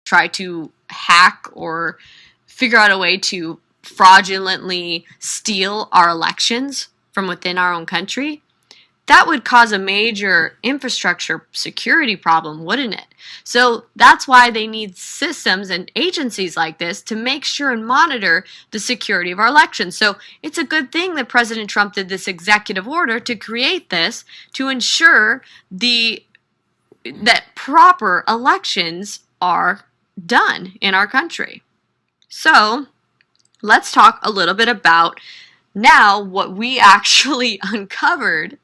try to hack or figure out a way to fraudulently steal our elections from within our own country, that would cause a major infrastructure security problem, wouldn't it? So that's why they need systems and agencies like this to make sure and monitor the security of our elections. So it's a good thing that President Trump did this executive order to create this to ensure that proper elections are done in our country. So let's talk a little bit about now what we actually uncovered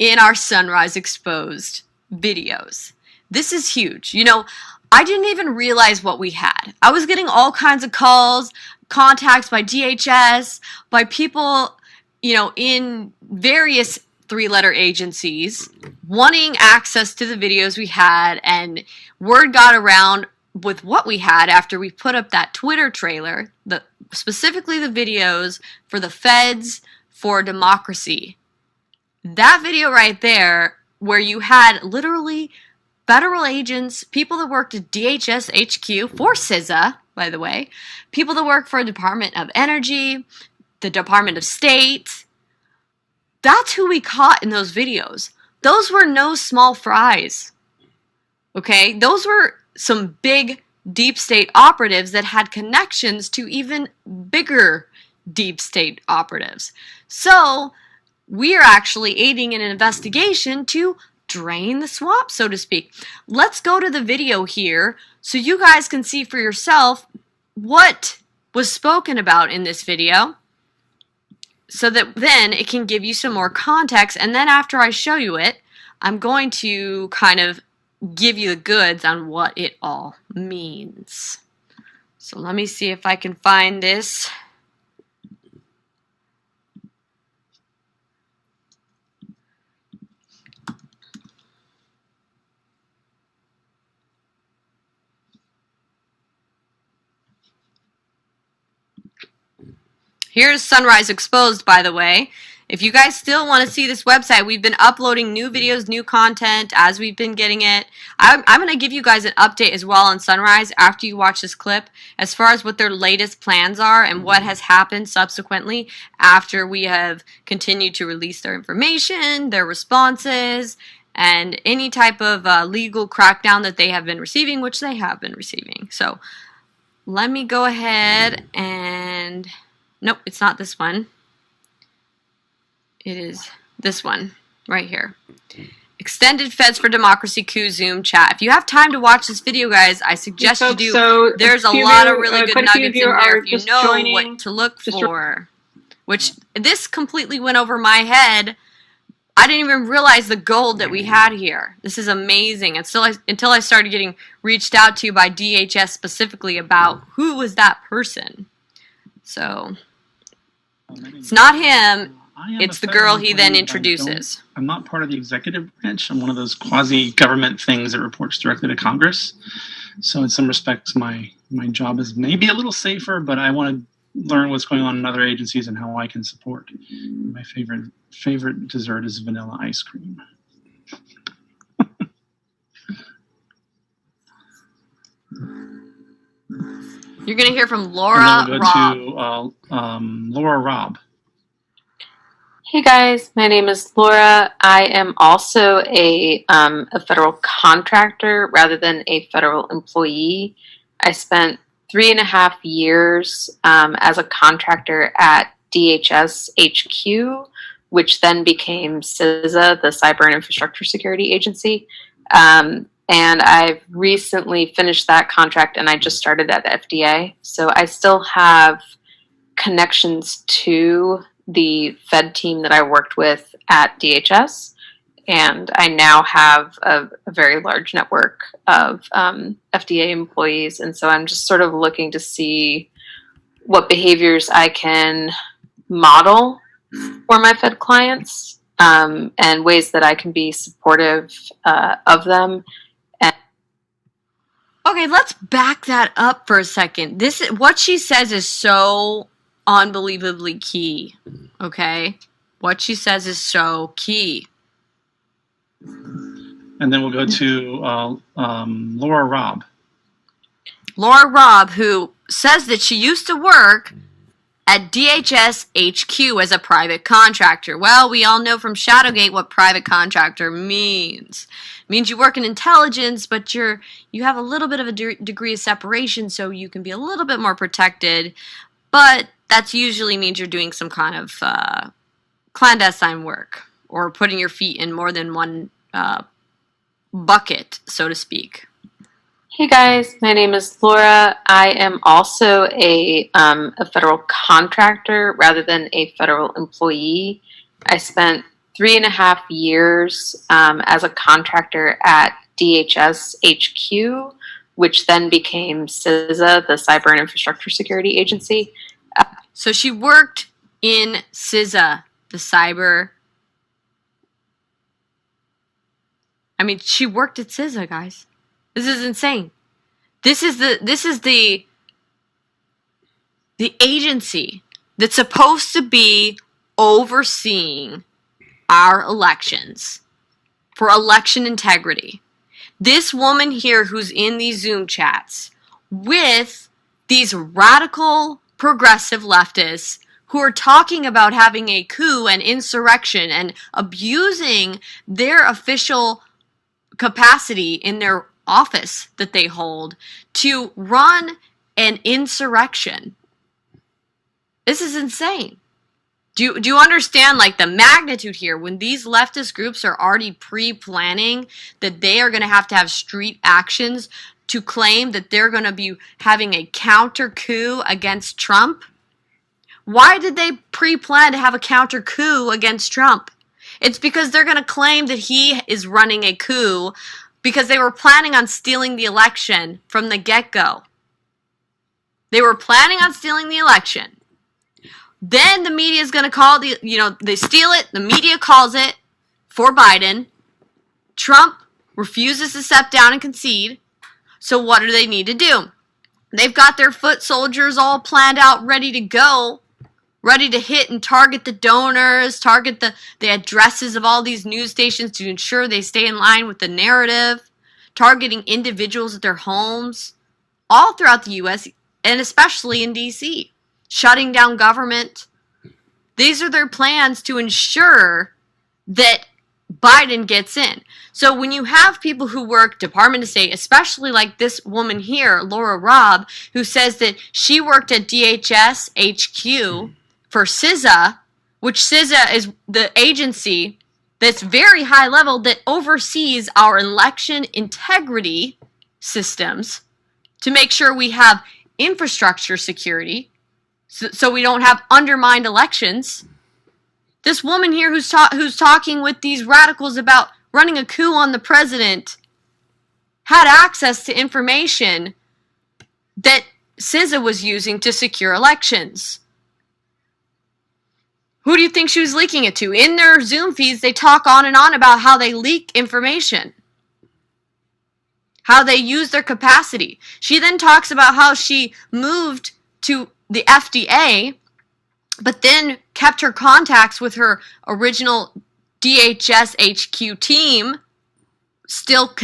in our Sunrise Exposed videos. This is huge. You know, I didn't even realize what we had. I was getting all kinds of calls, contacts by DHS, by people, you know, in various three-letter agencies wanting access to the videos we had, and word got around with what we had after we put up that Twitter trailer, specifically the videos for the Feds for Democracy. That video right there, where you had literally federal agents, people that worked at DHS HQ for CISA, by the way, people that work for the Department of Energy, the Department of State. That's who we caught in those videos. Those were no small fries. Okay? Those were some big deep state operatives that had connections to even bigger deep state operatives. So we are actually aiding in an investigation to drain the swamp, so to speak. Let's go to the video here so you guys can see for yourself what was spoken about in this video, so that then it can give you some more context. And then after I show you it, I'm going to kind of give you the goods on what it all means. So let me see if I can find this. Here's Sunrise Exposed, by the way. If you guys still want to see this website, we've been uploading new videos, new content as we've been getting it. I'm going to give you guys an update as well on Sunrise after you watch this clip as far as what their latest plans are and what has happened subsequently after we have continued to release their information, their responses, and any type of legal crackdown that they have been receiving, which they have been receiving. So let me go ahead and... Nope, it's not this one. It is this one right here. Extended Feds for Democracy Coup Zoom chat. If you have time to watch this video, guys, I suggest you do. So there's a lot of really good nuggets in there if you know what to look for. Which, this completely went over my head. I didn't even realize the gold that we had here. This is amazing. Until I started getting reached out to by DHS specifically about who was that person. So... it's not him, it's the girl he then introduces. I'm not part of the executive branch. I'm one of those quasi-government things that reports directly to Congress. So in some respects, my job is maybe a little safer, but I want to learn what's going on in other agencies and how I can support. My favorite dessert is vanilla ice cream. You're going to hear from Laura Robb. Laura Robb. Hey guys, my name is Laura. I am also a federal contractor rather than a federal employee. I spent 3.5 years as a contractor at DHS HQ, which then became CISA, the Cyber and Infrastructure Security Agency. And I've recently finished that contract, and I just started at the FDA. So I still have connections to the Fed team that I worked with at DHS. And I now have a very large network of FDA employees. And so I'm just sort of looking to see what behaviors I can model for my Fed clients, and ways that I can be supportive of them. Okay, let's back that up for a second. What she says is so unbelievably key. Okay? What she says is so key. And then we'll go to Laura Robb. Laura Robb, who says that she used to work at DHS HQ as a private contractor. Well, we all know from Shadowgate what private contractor means. It means you work in intelligence, but you have a little bit of a degree of separation, so you can be a little bit more protected. But that usually means you're doing some kind of clandestine work or putting your feet in more than one bucket, so to speak. Hey guys, my name is Laura. I am also a federal contractor rather than a federal employee. I spent 3.5 years as a contractor at DHS HQ, which then became CISA, the Cyber and Infrastructure Security Agency. So she worked in CISA, the cyber. I mean, she worked at CISA, guys. This is insane. This is the agency that's supposed to be overseeing our elections for election integrity. This woman here who's in these Zoom chats with these radical progressive leftists who are talking about having a coup and insurrection and abusing their official capacity in their office that they hold to run an insurrection. This is insane. Do you understand like the magnitude here when these leftist groups are already pre-planning that they are going to have street actions to claim that they're going to be having a counter coup against Trump? Why did they pre-plan to have a counter coup against Trump? It's because they're going to claim that he is running a coup because they were planning on stealing the election from the get-go. They were planning on stealing the election. Then the media is going to call they steal it, the media calls it for Biden. Trump refuses to step down and concede. So what do they need to do? They've got their foot soldiers all planned out, ready to go, ready to hit and target the donors, target the addresses of all these news stations to ensure they stay in line with the narrative, targeting individuals at their homes, all throughout the U.S., and especially in D.C., shutting down government. These are their plans to ensure that Biden gets in. So when you have people who work Department of State, especially like this woman here, Laura Robb, who says that she worked at DHS HQ for CISA, which CISA is the agency that's very high level that oversees our election integrity systems to make sure we have infrastructure security so we don't have undermined elections. This woman here who's talking with these radicals about running a coup on the president had access to information that CISA was using to secure elections. Who do you think she was leaking it to? In their Zoom feeds, they talk on and on about how they leak information, how they use their capacity. She then talks about how she moved to the FDA, but then kept her contacts with her original DHS HQ team, still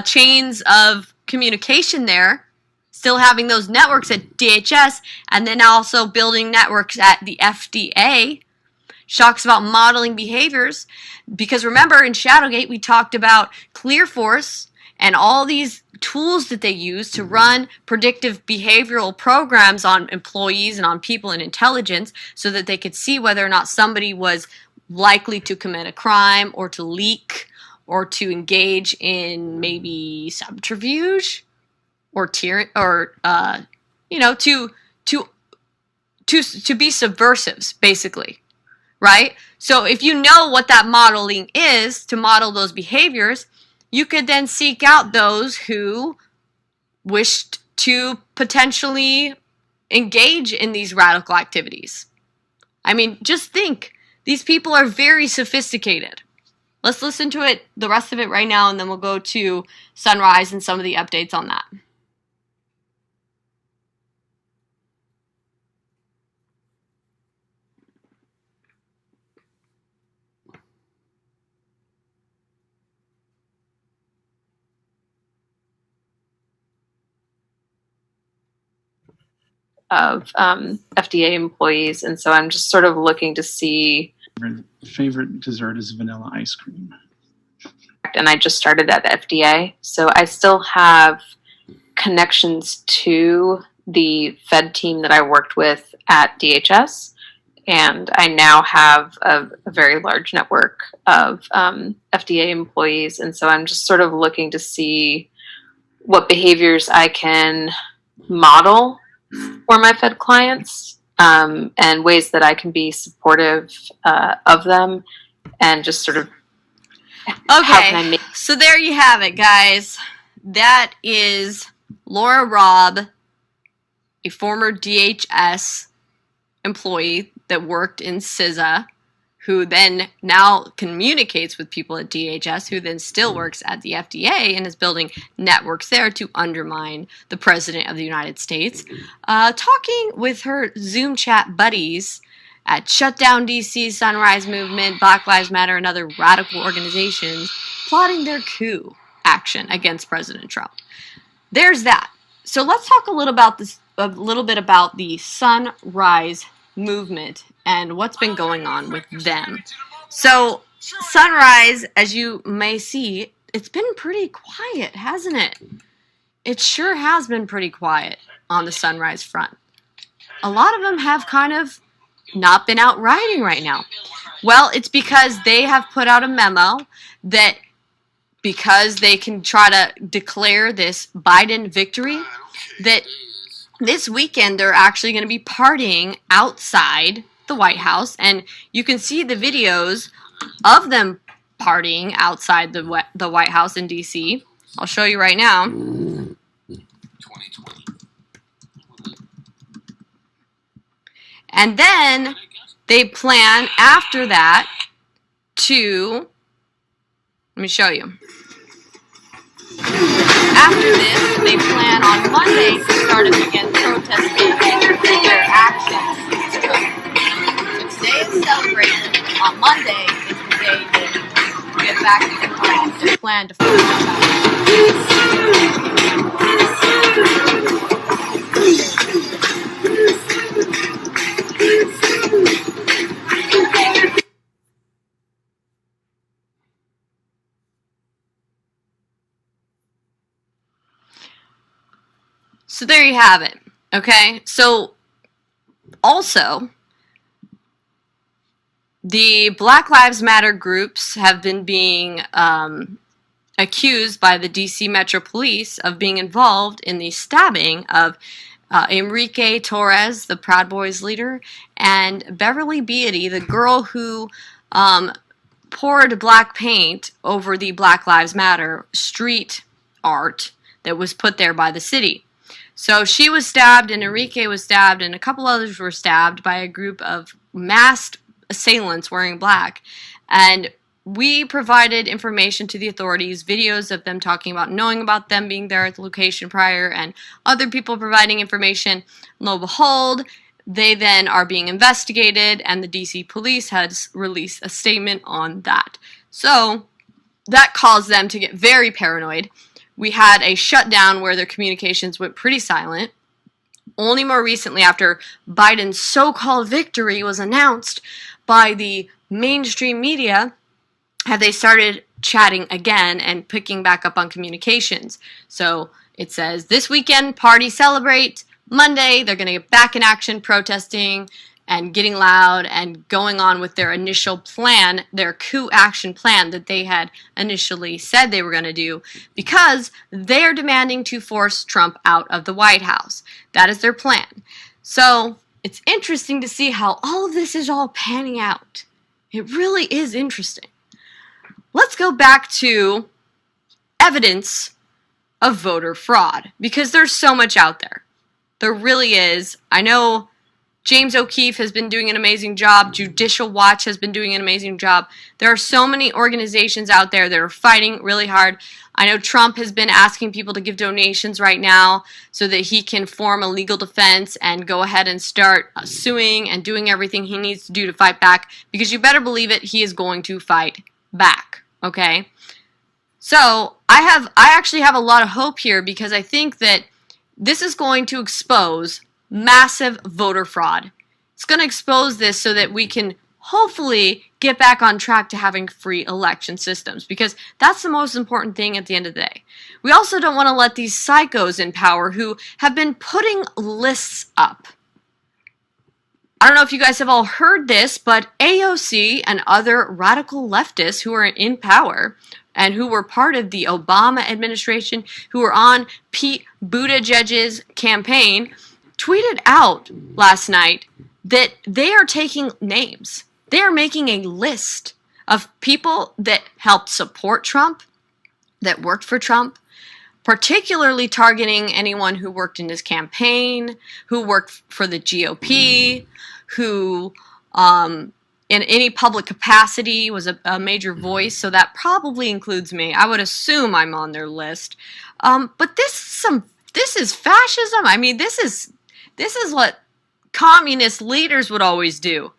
chains of communication there, still having those networks at DHS, and then also building networks at the FDA. Talks about modeling behaviors, because remember in Shadowgate we talked about ClearForce and all these tools that they use to run predictive behavioral programs on employees and on people in intelligence so that they could see whether or not somebody was likely to commit a crime or to leak or to engage in maybe subterfuge or to be subversives, basically, right? So if you know what that modeling is to model those behaviors, you could then seek out those who wished to potentially engage in these radical activities. I mean, just think, these people are very sophisticated. Let's listen to it, the rest of it right now, and then we'll go to Sunrise and some of the updates on that. of FDA employees, and so I'm just sort of looking to see. Favorite dessert is vanilla ice cream. And I just started at the FDA, so I still have connections to the Fed team that I worked with at DHS, and I now have a very large network of FDA employees, and so I'm just sort of looking to see what behaviors I can model for my Fed clients, and ways that I can be supportive of them, and just sort of how can I make. So there you have it, guys. That is Laura Robb, a former DHS employee that worked in CISA, who then now communicates with people at DHS, who then still works at the FDA and is building networks there to undermine the President of the United States, talking with her Zoom chat buddies at Shutdown DC, Sunrise Movement, Black Lives Matter, and other radical organizations, plotting their coup action against President Trump. There's that. So let's talk a little bit about the Sunrise Movement and what's been going on with them. So Sunrise, as you may see, it's been pretty quiet, hasn't it? It sure has been pretty quiet on the Sunrise front. A lot of them have kind of not been out rioting right now. Well, it's because they have put out a memo that because they can try to declare this Biden victory, that this weekend they're actually going to be partying outside the White House, and you can see the videos of them partying outside the White House in D.C. I'll show you right now. 2020. And then they plan after that to, let me show you. After this, they plan on Monday to start again protesting their actions. So today is celebration. On Monday is the day that we get back to the plan to form So there you have it, okay? So, also, the Black Lives Matter groups have been being accused by the DC Metro Police of being involved in the stabbing of Enrique Torres, the Proud Boys leader, and Beverly Beatty, the girl who poured black paint over the Black Lives Matter street art that was put there by the city. So she was stabbed, and Enrique was stabbed, and a couple others were stabbed by a group of masked assailants wearing black. And we provided information to the authorities, videos of them talking about knowing about them being there at the location prior, and other people providing information. Lo and behold, they then are being investigated, and the DC police has released a statement on that. So that caused them to get very paranoid. We had a shutdown where their communications went pretty silent. Only more recently, after Biden's so-called victory was announced by the mainstream media, have they started chatting again and picking back up on communications. So it says, this weekend, party celebrate. Monday, they're going to get back in action protesting and getting loud and going on with their initial plan, their coup action plan that they had initially said they were going to do, because they're demanding to force Trump out of the White House. That is their plan. So it's interesting to see how all of this is all panning out. It really is interesting. Let's go back to evidence of voter fraud, because there's so much out there. There really is. I know James O'Keefe has been doing an amazing job. Judicial Watch has been doing an amazing job. There are so many organizations out there that are fighting really hard. I know Trump has been asking people to give donations right now so that he can form a legal defense and go ahead and start suing and doing everything he needs to do to fight back, because you better believe it, he is going to fight back, okay? So I actually have a lot of hope here, because I think that this is going to expose massive voter fraud. It's going to expose this so that we can hopefully get back on track to having free election systems, because that's the most important thing at the end of the day. We also don't want to let these psychos in power who have been putting lists up. I don't know if you guys have all heard this, but AOC and other radical leftists who are in power and who were part of the Obama administration, who were on Pete Buttigieg's campaign, tweeted out last night that they are taking names. They are making a list of people that helped support Trump, that worked for Trump, particularly targeting anyone who worked in his campaign, who worked for the GOP, who in any public capacity was a major voice. So that probably includes me. I would assume I'm on their list. But this is fascism. I mean, this is what communist leaders would always do.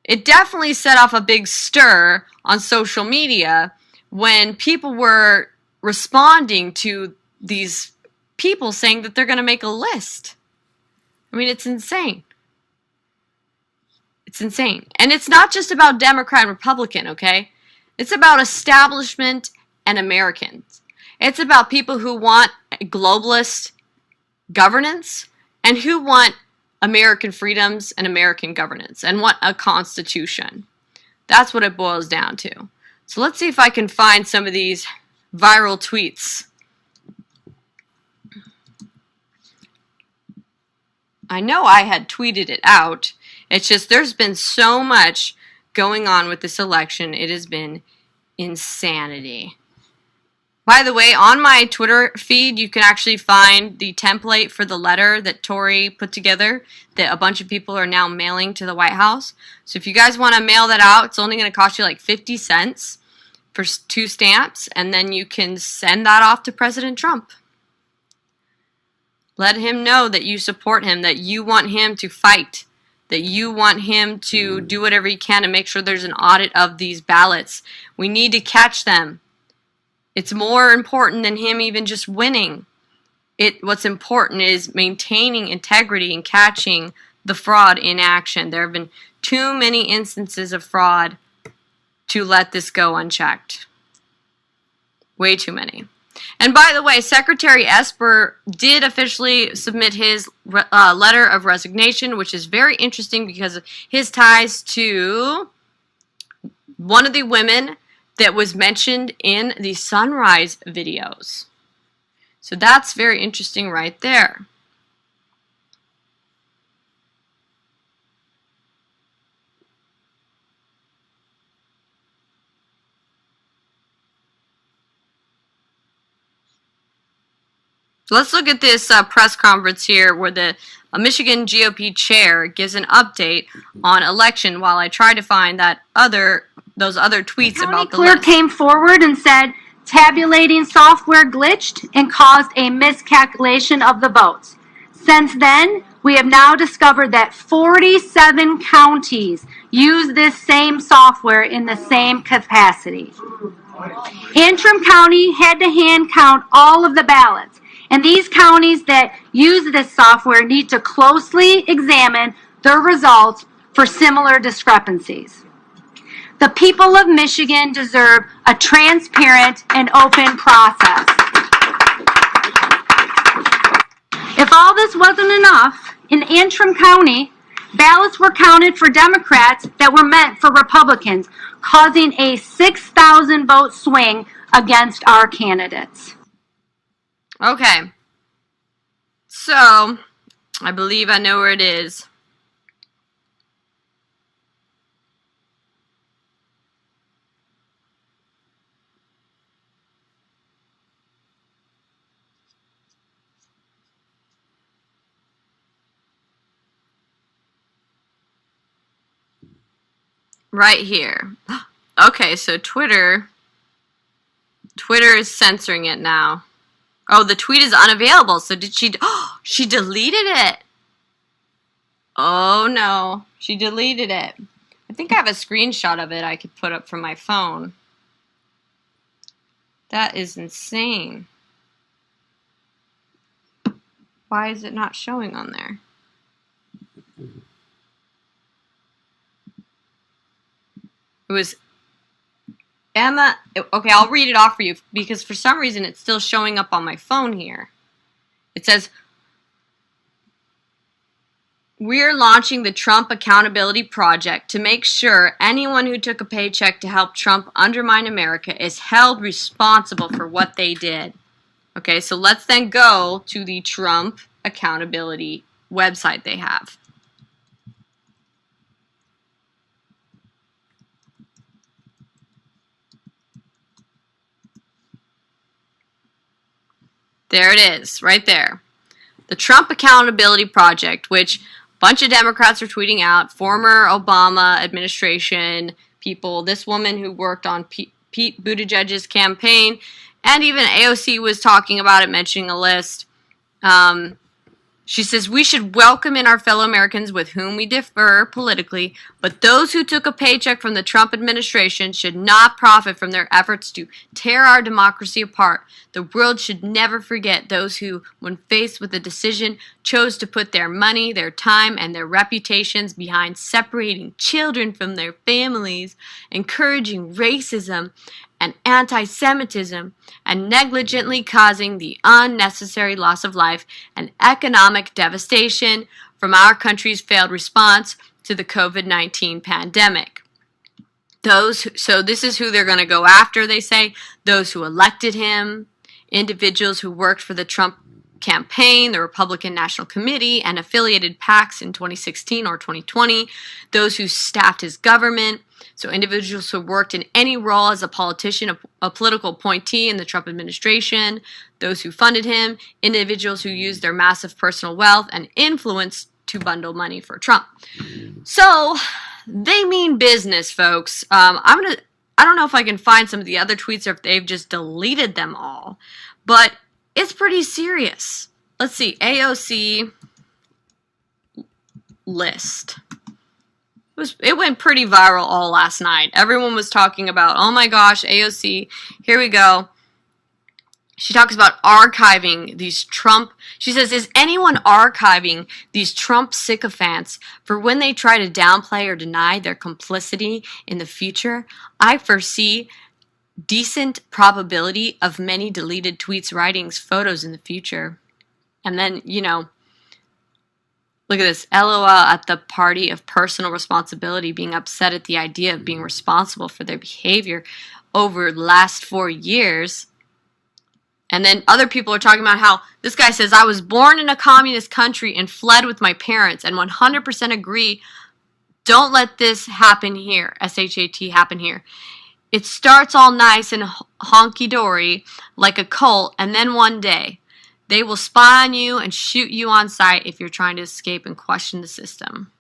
It definitely set off a big stir on social media when people were responding to these people saying that they're going to make a list. I mean, it's insane. It's insane. And it's not just about Democrat and Republican, okay? It's about establishment and Americans. It's about people who want globalist governance and who want American freedoms and American governance and want a constitution. That's what it boils down to. So let's see if I can find some of these viral tweets. I know I had tweeted it out. It's just there's been so much going on with this election. It has been insanity. By the way, on my Twitter feed, you can actually find the template for the letter that Tori put together that a bunch of people are now mailing to the White House. So if you guys want to mail that out, it's only going to cost you like 50 cents for 2 stamps, and then you can send that off to President Trump. Let him know that you support him, that you want him to fight, that you want him to do whatever he can to make sure there's an audit of these ballots. We need to catch them. It's more important than him even just winning. What's important is maintaining integrity and catching the fraud in action. There have been too many instances of fraud to let this go unchecked. Way too many. And by the way, Secretary Esper did officially submit his letter of resignation, which is very interesting because of his ties to one of the women that was mentioned in the Sunrise videos. So that's very interesting right there. Let's look at this press conference here where the Michigan GOP chair gives an update on election while I try to find those other tweets about the clerk list. Came forward and said tabulating software glitched and caused a miscalculation of the votes. Since then, we have now discovered that 47 counties use this same software in the same capacity. Antrim County had to hand count all of the ballots, and these counties that use this software need to closely examine their results for similar discrepancies. The people of Michigan deserve a transparent and open process. If all this wasn't enough, in Antrim County, ballots were counted for Democrats that were meant for Republicans, causing a 6,000 vote swing against our candidates. Okay. So, I believe I know where it is. Right here. Okay, so Twitter is censoring it now. Oh, the tweet is unavailable. So did she... Oh, she deleted it. Oh, no. She deleted it. I think I have a screenshot of it I could put up from my phone. That is insane. Why is it not showing on there? was Emma. Okay, I'll read it off for you because for some reason it's still showing up on my phone here. It says, we're launching the Trump Accountability Project to make sure anyone who took a paycheck to help Trump undermine America is held responsible for what they did. Okay, so let's then go to the Trump Accountability website they have. There it is, right there. The Trump Accountability Project, which a bunch of Democrats are tweeting out, former Obama administration people, this woman who worked on Pete Buttigieg's campaign, and even AOC was talking about it, mentioning a list. She says, we should welcome in our fellow Americans with whom we differ politically, but those who took a paycheck from the Trump administration should not profit from their efforts to tear our democracy apart. The world should never forget those who, when faced with a decision, chose to put their money, their time, and their reputations behind separating children from their families, encouraging racism and anti-Semitism, and negligently causing the unnecessary loss of life and economic devastation from our country's failed response to the COVID-19 pandemic. So this is who they're going to go after, they say. Those who elected him, individuals who worked for the Trump campaign, the Republican National Committee, and affiliated PACs in 2016 or 2020, those who staffed his government, so individuals who worked in any role as a politician, a political appointee in the Trump administration, those who funded him, individuals who used their massive personal wealth and influence to bundle money for Trump. So they mean business, folks. I don't know if I can find some of the other tweets or if they've just deleted them all, but it's pretty serious. Let's see, AOC list. It went pretty viral all last night. Everyone was talking about, oh my gosh, AOC, here we go. She talks about archiving these Trump, she says, is anyone archiving these Trump sycophants for when they try to downplay or deny their complicity in the future? I foresee decent probability of many deleted tweets, writings, photos in the future. And then, look at this. LOL at the party of personal responsibility, being upset at the idea of being responsible for their behavior over the last 4 years. And then other people are talking about how this guy says, I was born in a communist country and fled with my parents and 100% agree. Don't let this happen here. SHAT happen here. It starts all nice and honky-dory like a cult, and then one day they will spy on you and shoot you on sight if you're trying to escape and question the system.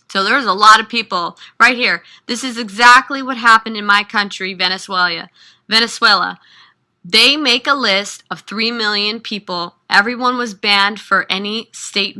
So there's a lot of people right here. This is exactly what happened in my country, Venezuela. They make a list of 3 million people. Everyone was banned for any state